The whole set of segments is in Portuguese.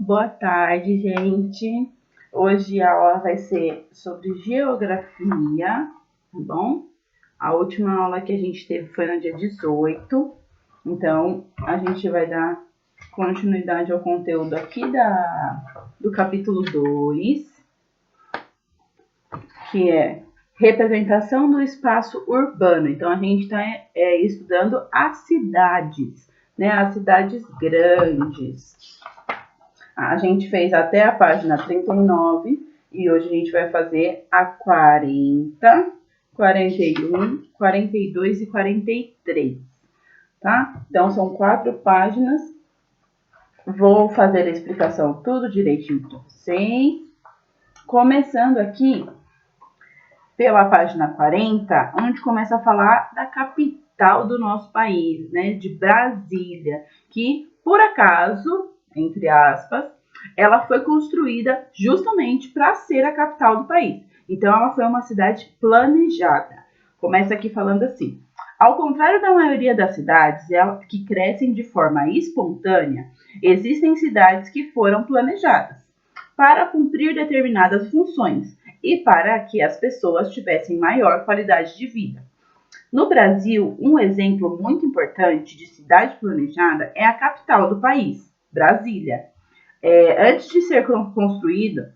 Boa tarde, gente. Hoje a aula vai ser sobre geografia, tá bom? A última aula que a gente teve foi no dia 18, então a gente vai dar continuidade ao conteúdo aqui do capítulo 2, que é representação do espaço urbano. Então a gente está estudando as cidades, né? As cidades grandes. A gente fez até a página 39 e hoje a gente vai fazer a 40, 41, 42 e 43, tá? Então são 4 páginas. Vou fazer a explicação tudo direitinho para vocês. Começando aqui pela página 40, onde começa a falar da capital do nosso país, né, de Brasília, que por acaso, entre aspas, ela foi construída justamente para ser a capital do país. Então ela foi uma cidade planejada. Começa aqui falando assim: ao contrário da maioria das cidades que crescem de forma espontânea, existem cidades que foram planejadas para cumprir determinadas funções e para que as pessoas tivessem maior qualidade de vida. No Brasil, um exemplo muito importante de cidade planejada é a capital do país, Brasília. Antes de ser construída,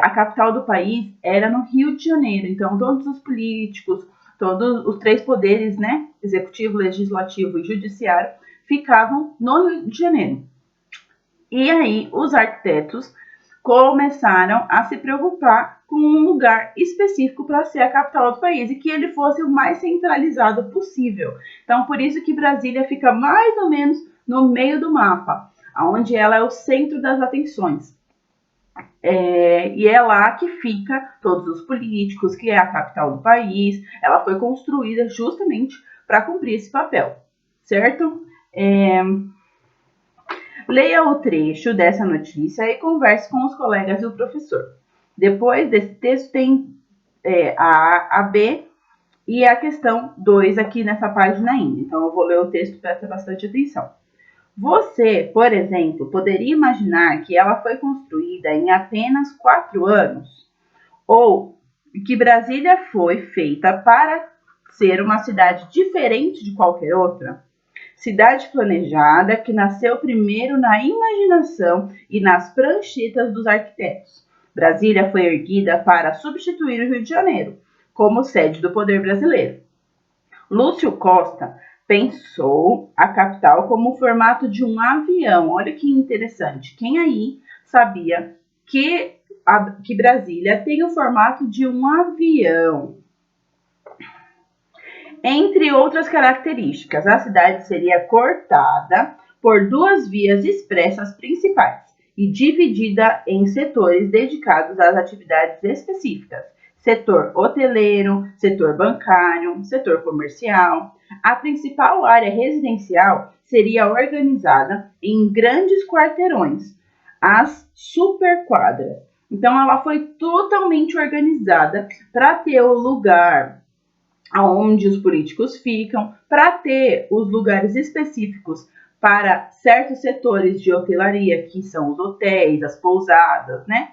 a capital do país era no Rio de Janeiro. Então, todos os políticos, todos os 3 poderes, né, executivo, legislativo e judiciário, ficavam no Rio de Janeiro. E aí, os arquitetos começaram a se preocupar com um lugar específico para ser a capital do país e que ele fosse o mais centralizado possível. Então, por isso que Brasília fica mais ou menos no meio do mapa, onde ela é o centro das atenções. E é lá que fica todos os políticos, que é a capital do país. Ela foi construída justamente para cumprir esse papel, certo? Leia o trecho dessa notícia e converse com os colegas e o professor. Depois desse texto tem a A, a B e a questão 2 aqui nessa página ainda. Então eu vou ler o texto, presta bastante atenção. Você, por exemplo, poderia imaginar que ela foi construída em apenas 4 anos? Ou que Brasília foi feita para ser uma cidade diferente de qualquer outra? Cidade planejada que nasceu primeiro na imaginação e nas pranchetas dos arquitetos. Brasília foi erguida para substituir o Rio de Janeiro como sede do poder brasileiro. Lúcio Costa pensou a capital como o formato de um avião. Olha que interessante. Quem aí sabia que Brasília tem o formato de um avião? Entre outras características, a cidade seria cortada por 2 vias expressas principais e dividida em setores dedicados às atividades específicas: setor hoteleiro, setor bancário, setor comercial. A principal área residencial seria organizada em grandes quarteirões, as superquadras. Então, ela foi totalmente organizada para ter o lugar onde os políticos ficam, para ter os lugares específicos para certos setores de hotelaria, que são os hotéis, as pousadas, né?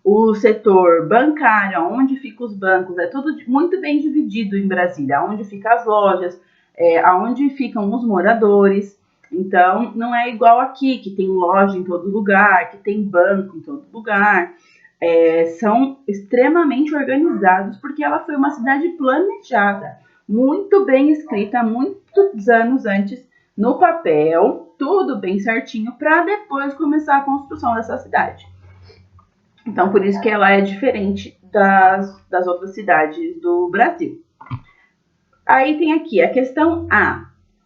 O setor bancário, onde ficam os bancos, é tudo muito bem dividido em Brasília, onde ficam as lojas, onde ficam os moradores. Então, não é igual aqui, que tem loja em todo lugar, que tem banco em todo lugar. São extremamente organizados, porque ela foi uma cidade planejada, muito bem escrita, muitos anos antes, no papel, tudo bem certinho, para depois começar a construção dessa cidade. Então, por isso que ela é diferente das outras cidades do Brasil. Aí tem aqui a questão A.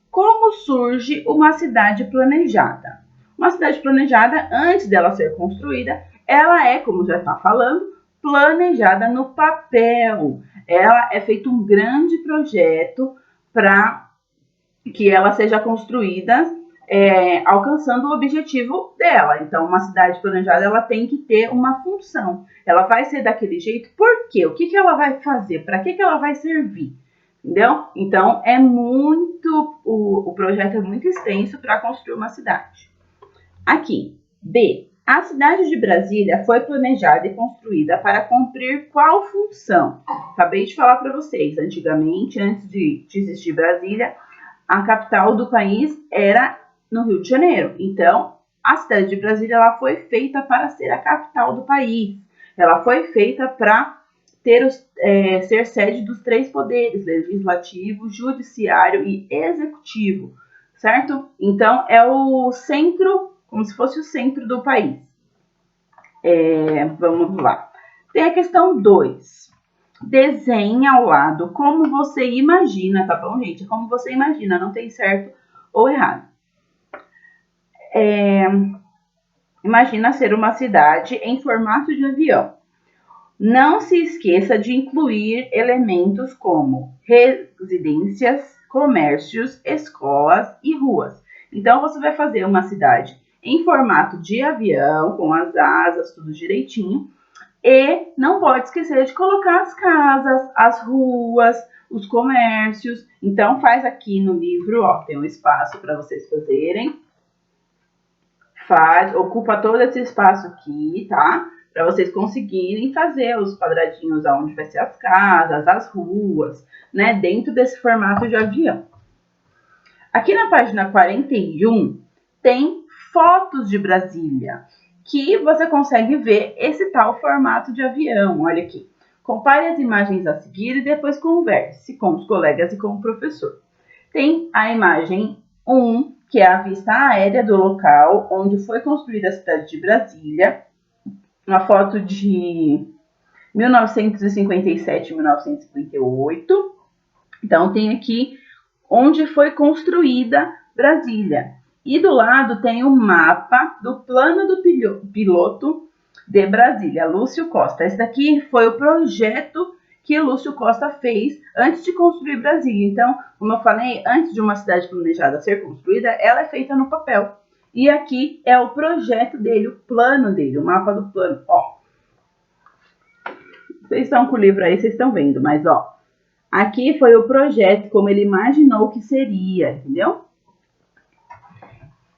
Como surge uma cidade planejada? Uma cidade planejada, antes dela ser construída, ela é, como já está falando, planejada no papel. Ela é feito um grande projeto para que ela seja construída alcançando o objetivo dela. Então, uma cidade planejada, ela tem que ter uma função. Ela vai ser daquele jeito, por quê? O que ela vai fazer? Para que ela vai servir? Entendeu? Então, o projeto é muito extenso para construir uma cidade. Aqui, B. A cidade de Brasília foi planejada e construída para cumprir qual função? Acabei de falar para vocês, antigamente, antes de existir Brasília, a capital do país era no Rio de Janeiro. Então, a cidade de Brasília ela foi feita para ser a capital do país. Ela foi feita para ser sede dos 3 poderes, legislativo, judiciário e executivo, certo? Então, é o centro, como se fosse o centro do país. Vamos lá. Tem a questão 2. Desenhe ao lado como você imagina, tá bom, gente? Como você imagina, não tem certo ou errado. Imagina ser uma cidade em formato de avião. Não se esqueça de incluir elementos como residências, comércios, escolas e ruas. Então, você vai fazer uma cidade em formato de avião, com as asas, tudo direitinho. E não pode esquecer de colocar as casas, as ruas, os comércios. Então, faz aqui no livro, ó, tem um espaço para vocês fazerem. Ocupa todo esse espaço aqui, tá? Para vocês conseguirem fazer os quadradinhos onde vai ser as casas, as ruas, né? Dentro desse formato de avião. Aqui na página 41 tem fotos de Brasília, que você consegue ver esse tal formato de avião. Olha aqui. Compare as imagens a seguir e depois converse com os colegas e com o professor. Tem a imagem 1, que é a vista aérea do local onde foi construída a cidade de Brasília. Uma foto de 1957 e 1958. Então, tem aqui onde foi construída Brasília. E do lado tem o mapa do plano do piloto de Brasília, Lúcio Costa. Esse daqui foi o projeto que Lúcio Costa fez antes de construir Brasília. Então, como eu falei, antes de uma cidade planejada ser construída, ela é feita no papel. E aqui é o projeto dele, o plano dele, o mapa do plano. Ó, vocês estão com o livro aí, vocês estão vendo, mas ó, aqui foi o projeto, como ele imaginou que seria, entendeu?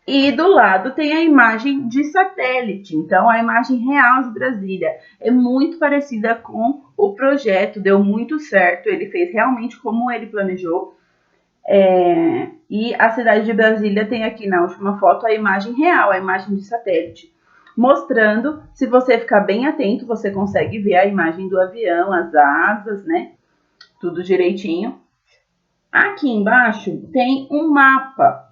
E do lado tem a imagem de satélite, então a imagem real de Brasília é muito parecida com o projeto, deu muito certo, ele fez realmente como ele planejou. E a cidade de Brasília tem aqui na última foto a imagem real, a imagem de satélite, mostrando, se você ficar bem atento, você consegue ver a imagem do avião, as asas, né? Tudo direitinho. Aqui embaixo tem um mapa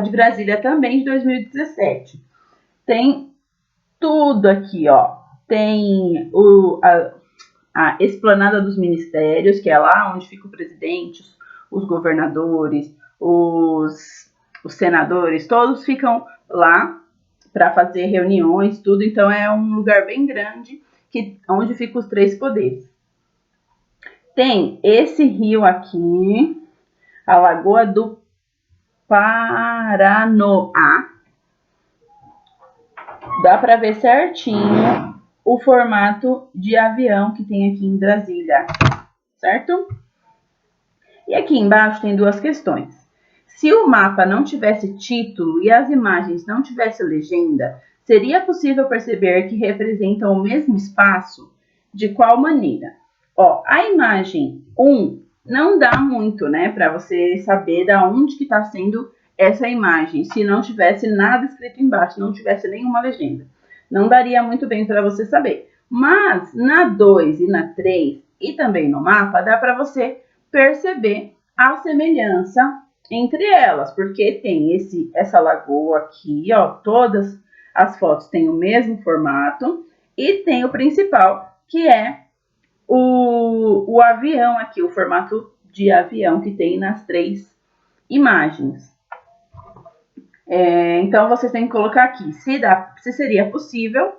de Brasília também de 2017. Tem tudo aqui, ó. Tem a esplanada dos ministérios, que é lá onde fica o presidente, os governadores, os senadores, todos ficam lá para fazer reuniões, tudo. Então, é um lugar bem grande onde ficam os 3 poderes. Tem esse rio aqui, a Lagoa do Paranoá. Dá para ver certinho o formato de avião que tem aqui em Brasília, certo? E aqui embaixo tem 2 questões. Se o mapa não tivesse título e as imagens não tivessem legenda, seria possível perceber que representam o mesmo espaço? De qual maneira? Ó, a imagem 1 não dá muito, né, para você saber da onde que está sendo essa imagem, se não tivesse nada escrito embaixo, não tivesse nenhuma legenda. Não daria muito bem para você saber. Mas na 2 e na 3 e também no mapa, dá para você perceber a semelhança entre elas, porque tem essa lagoa aqui, ó, todas as fotos têm o mesmo formato e tem o principal, que é o avião aqui, o formato de avião que tem nas 3 imagens. Então, vocês têm que colocar aqui se seria possível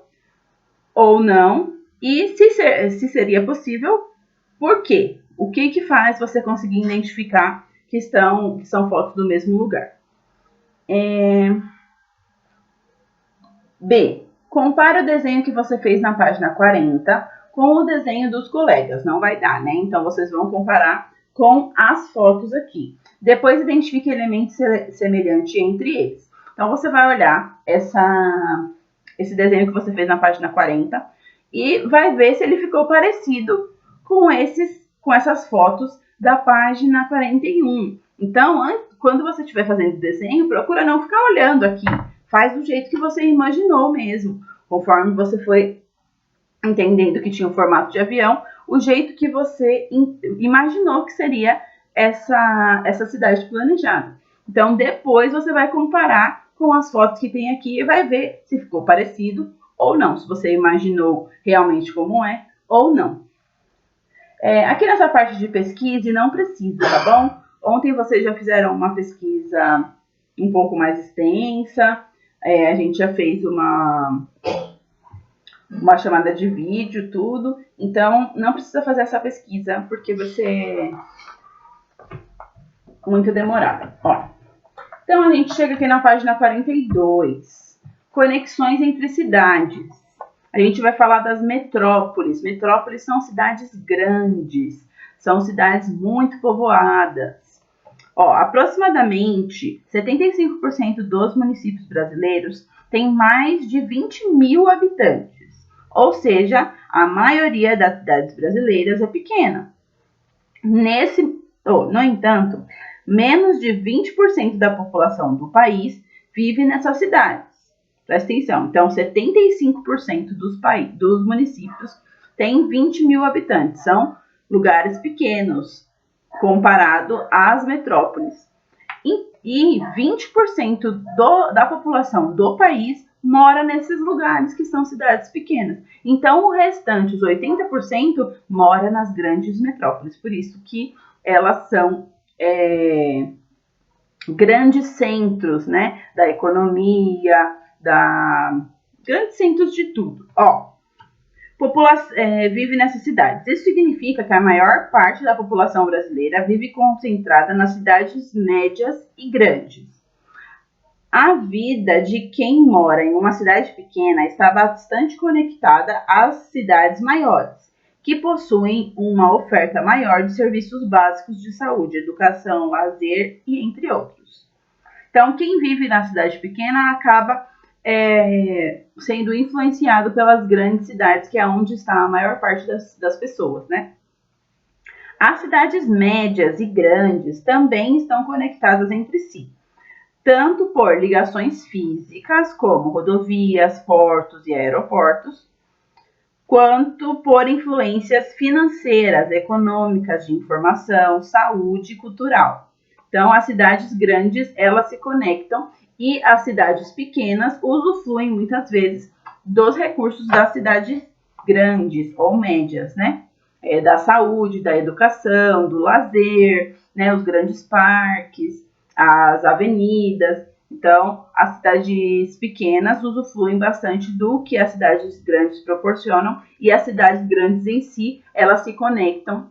ou não, e se seria possível, por quê? O que faz você conseguir identificar que são fotos do mesmo lugar? B. Compare o desenho que você fez na página 40 com o desenho dos colegas. Não vai dar, né? Então, vocês vão comparar com as fotos aqui. Depois, identifique elementos semelhantes entre eles. Então, você vai olhar esse desenho que você fez na página 40 e vai ver se ele ficou parecido com essas fotos da página 41. Então, quando você estiver fazendo o desenho, procura não ficar olhando aqui. Faz do jeito que você imaginou mesmo, conforme você foi entendendo que tinha o formato de avião, o jeito que você imaginou que seria essa cidade planejada. Então, depois você vai comparar com as fotos que tem aqui e vai ver se ficou parecido ou não, se você imaginou realmente como é ou não. Aqui nessa parte de pesquisa, não precisa, tá bom? Ontem vocês já fizeram uma pesquisa um pouco mais extensa, a gente já fez uma chamada de vídeo, tudo. Então, não precisa fazer essa pesquisa, porque você é muito demorada. Ó. Então, a gente chega aqui na página 42. Conexões entre cidades. A gente vai falar das metrópoles. Metrópoles são cidades grandes. São cidades muito povoadas. Ó, aproximadamente 75% dos municípios brasileiros tem mais de 20 mil habitantes. Ou seja, a maioria das cidades brasileiras é pequena. No entanto, menos de 20% da população do país vive nessas cidades. Presta atenção. Então, 75% dos municípios têm 20 mil habitantes. São lugares pequenos, comparado às metrópoles. E 20% da população do país mora nesses lugares que são cidades pequenas. Então, o restante, os 80%, mora nas grandes metrópoles. Por isso que elas são grandes centros, né, da economia, grandes centros de tudo. Ó, vive nessas cidades. Isso significa que a maior parte da população brasileira vive concentrada nas cidades médias e grandes. A vida de quem mora em uma cidade pequena está bastante conectada às cidades maiores, que possuem uma oferta maior de serviços básicos de saúde, educação, lazer e entre outros. Então, quem vive na cidade pequena acaba sendo influenciado pelas grandes cidades, que é onde está a maior parte das pessoas, né? As cidades médias e grandes também estão conectadas entre si, tanto por ligações físicas, como rodovias, portos e aeroportos, quanto por influências financeiras, econômicas, de informação, saúde e cultural. Então, as cidades grandes, elas se conectam e as cidades pequenas usufruem muitas vezes dos recursos das cidades grandes ou médias, né? Da saúde, da educação, do lazer, né? Os grandes parques, as avenidas. Então, as cidades pequenas usufruem bastante do que as cidades grandes proporcionam, e as cidades grandes em si, elas se conectam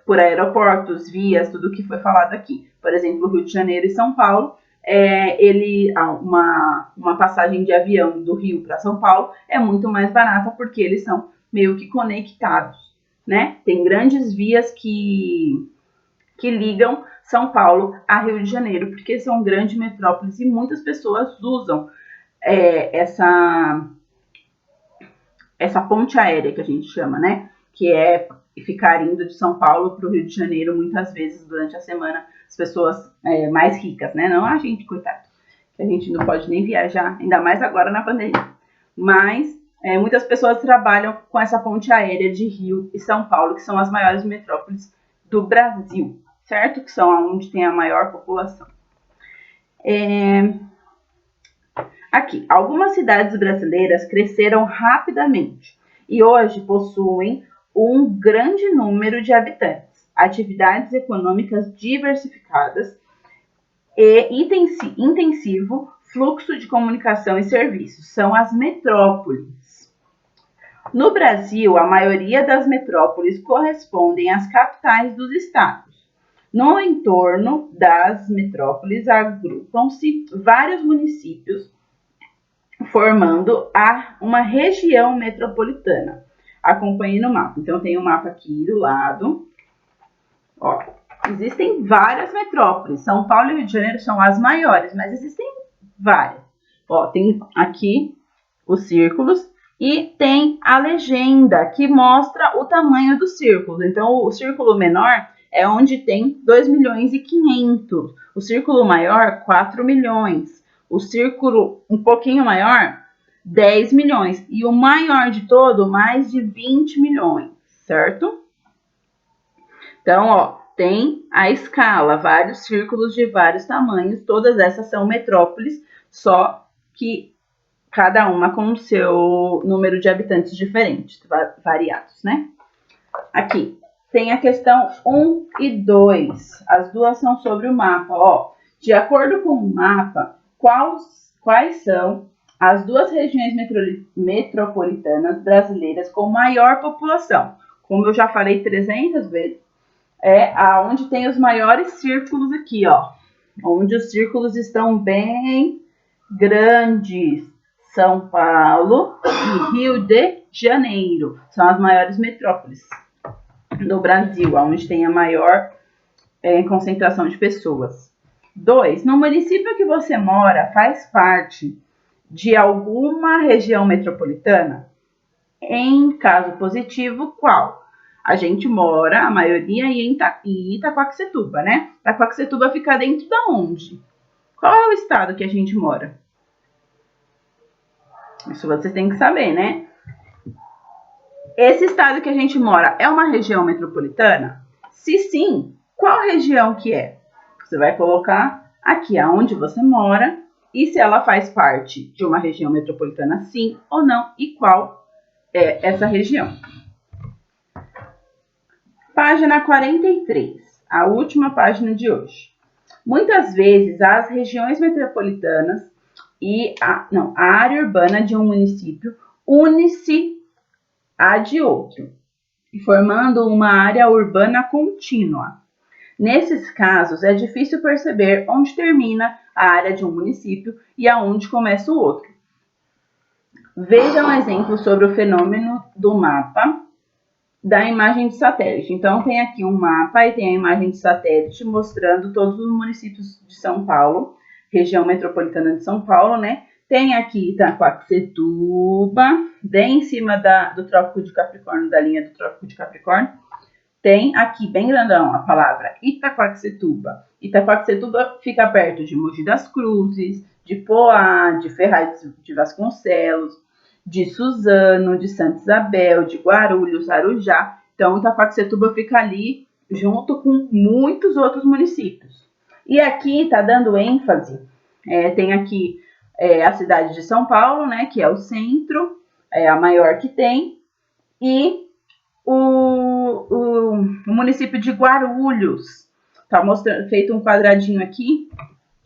por aeroportos, vias, tudo que foi falado aqui. Por exemplo, Rio de Janeiro e São Paulo, uma passagem de avião do Rio para São Paulo é muito mais barata, porque eles são meio que conectados, né? Tem grandes vias que ligam São Paulo a Rio de Janeiro, porque são grandes metrópoles e muitas pessoas usam essa ponte aérea que a gente chama, né? Que é ficar indo de São Paulo para o Rio de Janeiro muitas vezes durante a semana, as pessoas mais ricas, né? Não a gente, coitado, que a gente não pode nem viajar, ainda mais agora na pandemia. Mas muitas pessoas trabalham com essa ponte aérea de Rio e São Paulo, que são as maiores metrópoles do Brasil, certo? Que são onde tem a maior população. Aqui, algumas cidades brasileiras cresceram rapidamente e hoje possuem um grande número de habitantes, atividades econômicas diversificadas e intensivo fluxo de comunicação e serviços. São as metrópoles. No Brasil, a maioria das metrópoles correspondem às capitais dos estados. No entorno das metrópoles agrupam-se vários municípios, formando uma região metropolitana. Acompanhe no mapa. Então, tem um mapa aqui do lado. Ó, Existem várias metrópoles. São Paulo e Rio de Janeiro são as maiores, mas existem várias. Ó, tem aqui os círculos e tem a legenda que mostra o tamanho dos círculos. Então, o círculo menor é onde tem 2 milhões e 500. O círculo maior, 4 milhões. O círculo um pouquinho maior, 10 milhões. E o maior de todo, mais de 20 milhões, certo? Então, ó, tem a escala, vários círculos de vários tamanhos. Todas essas são metrópoles, só que cada uma com o seu número de habitantes diferentes, variados, né? Aqui, tem a questão 1 e 2. As duas são sobre o mapa, ó. De acordo com o mapa, quais são as duas regiões metropolitanas brasileiras com maior população? Como eu já falei 300 vezes, é aonde tem os maiores círculos aqui, ó. Onde os círculos estão bem grandes. São Paulo e Rio de Janeiro. São as maiores metrópoles do Brasil, onde tem a maior concentração de pessoas. 2. No município que você mora, faz parte de alguma região metropolitana? Em caso positivo, qual? A gente mora, a maioria, em Itaquaquecetuba, né? Itaquaquecetuba fica dentro da onde? Qual é o estado que a gente mora? Isso vocês têm que saber, né? Esse estado que a gente mora é uma região metropolitana? Se sim, qual região que é? Você vai colocar aqui aonde você mora e se ela faz parte de uma região metropolitana, sim ou não, e qual é essa região. Página 43, a última página de hoje. Muitas vezes as regiões metropolitanas e a área urbana de um município une-se à de outro, formando uma área urbana contínua. Nesses casos, é difícil perceber onde termina a área de um município e aonde começa o outro. Veja um exemplo sobre o fenômeno do mapa da imagem de satélite. Então, tem aqui um mapa e tem a imagem de satélite mostrando todos os municípios de São Paulo, região metropolitana de São Paulo, né? Tem aqui Itaquaquecetuba, bem em cima do Trópico de Capricórnio, da linha do Trópico de Capricórnio. Tem aqui, bem grandão, a palavra Itaquaquecetuba. Itaquaquecetuba fica perto de Mogi das Cruzes, de Poá, de Ferraz de Vasconcelos, de Suzano, de Santa Isabel, de Guarulhos, Arujá. Então, Itaquaquecetuba fica ali junto com muitos outros municípios. E aqui está dando ênfase, tem aqui a cidade de São Paulo, né, que é o centro, é a maior que tem, e o município de Guarulhos. Está mostrando, feito um quadradinho aqui,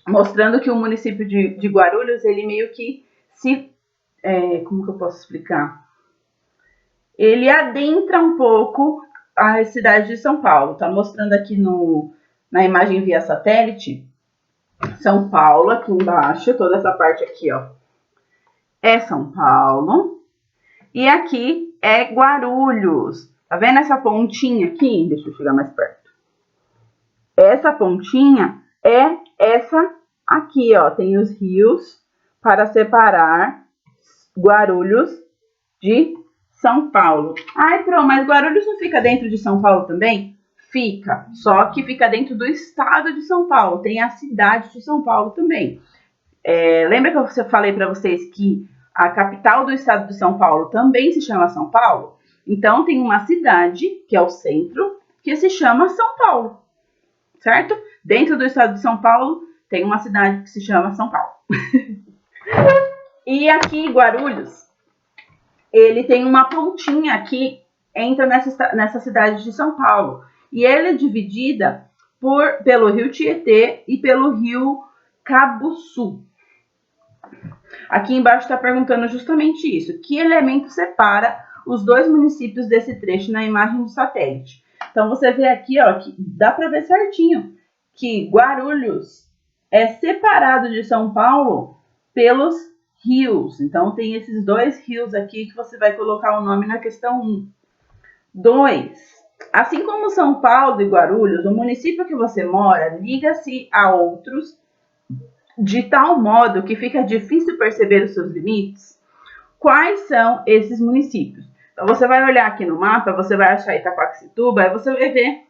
mostrando que o município de Guarulhos, ele meio que se... como que eu posso explicar? Ele adentra um pouco a cidade de São Paulo. Está mostrando aqui na imagem via satélite, São Paulo, aqui embaixo, toda essa parte aqui, ó, é São Paulo. E aqui é Guarulhos. Tá vendo essa pontinha aqui? Deixa eu chegar mais perto. Essa pontinha é essa aqui, ó. Tem os rios para separar Guarulhos de São Paulo. Ai, Pro, mas Guarulhos não fica dentro de São Paulo também? Fica, só que fica dentro do estado de São Paulo. Tem a cidade de São Paulo também. Lembra que eu falei para vocês que a capital do estado de São Paulo também se chama São Paulo? Então, tem uma cidade, que é o centro, que se chama São Paulo, certo? Dentro do estado de São Paulo, tem uma cidade que se chama São Paulo. E aqui, Guarulhos, ele tem uma pontinha que entra nessa cidade de São Paulo. E ela é dividida pelo rio Tietê e pelo rio Cabuçu. Aqui embaixo está perguntando justamente isso. Que elemento separa os dois municípios desse trecho na imagem do satélite? Então, você vê aqui, ó, que dá para ver certinho que Guarulhos é separado de São Paulo pelos rios. Então, tem esses dois rios aqui que você vai colocar o nome na questão 1. 2. Assim como São Paulo e Guarulhos, o município que você mora liga-se a outros de tal modo que fica difícil perceber os seus limites. Quais são esses municípios? Então, você vai olhar aqui no mapa, você vai achar Itaquaquecetuba, aí você vai ver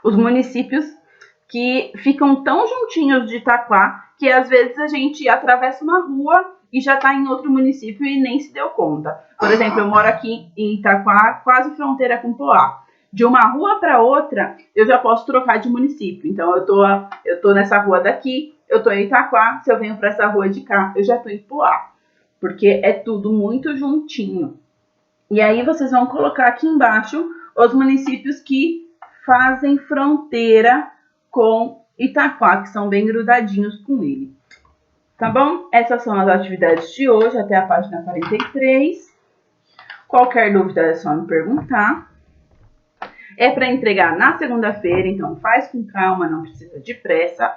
os municípios que ficam tão juntinhos de Itaquá que às vezes a gente atravessa uma rua e já está em outro município e nem se deu conta. Por exemplo, eu moro aqui em Itaquá, quase fronteira com Poá. De uma rua para outra, eu já posso trocar de município. Então, eu tô nessa rua daqui, eu estou em Itaquá, se eu venho para essa rua de cá, eu já estou em Poá. Porque é tudo muito juntinho. E aí, vocês vão colocar aqui embaixo os municípios que fazem fronteira com Itaquá, que são bem grudadinhos com ele. Tá bom? Essas são as atividades de hoje, até a página 43. Qualquer dúvida é só me perguntar. É para entregar na segunda-feira, então faz com calma, não precisa de pressa.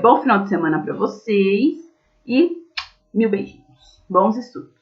Bom final de semana para vocês e mil beijinhos. Bons estudos!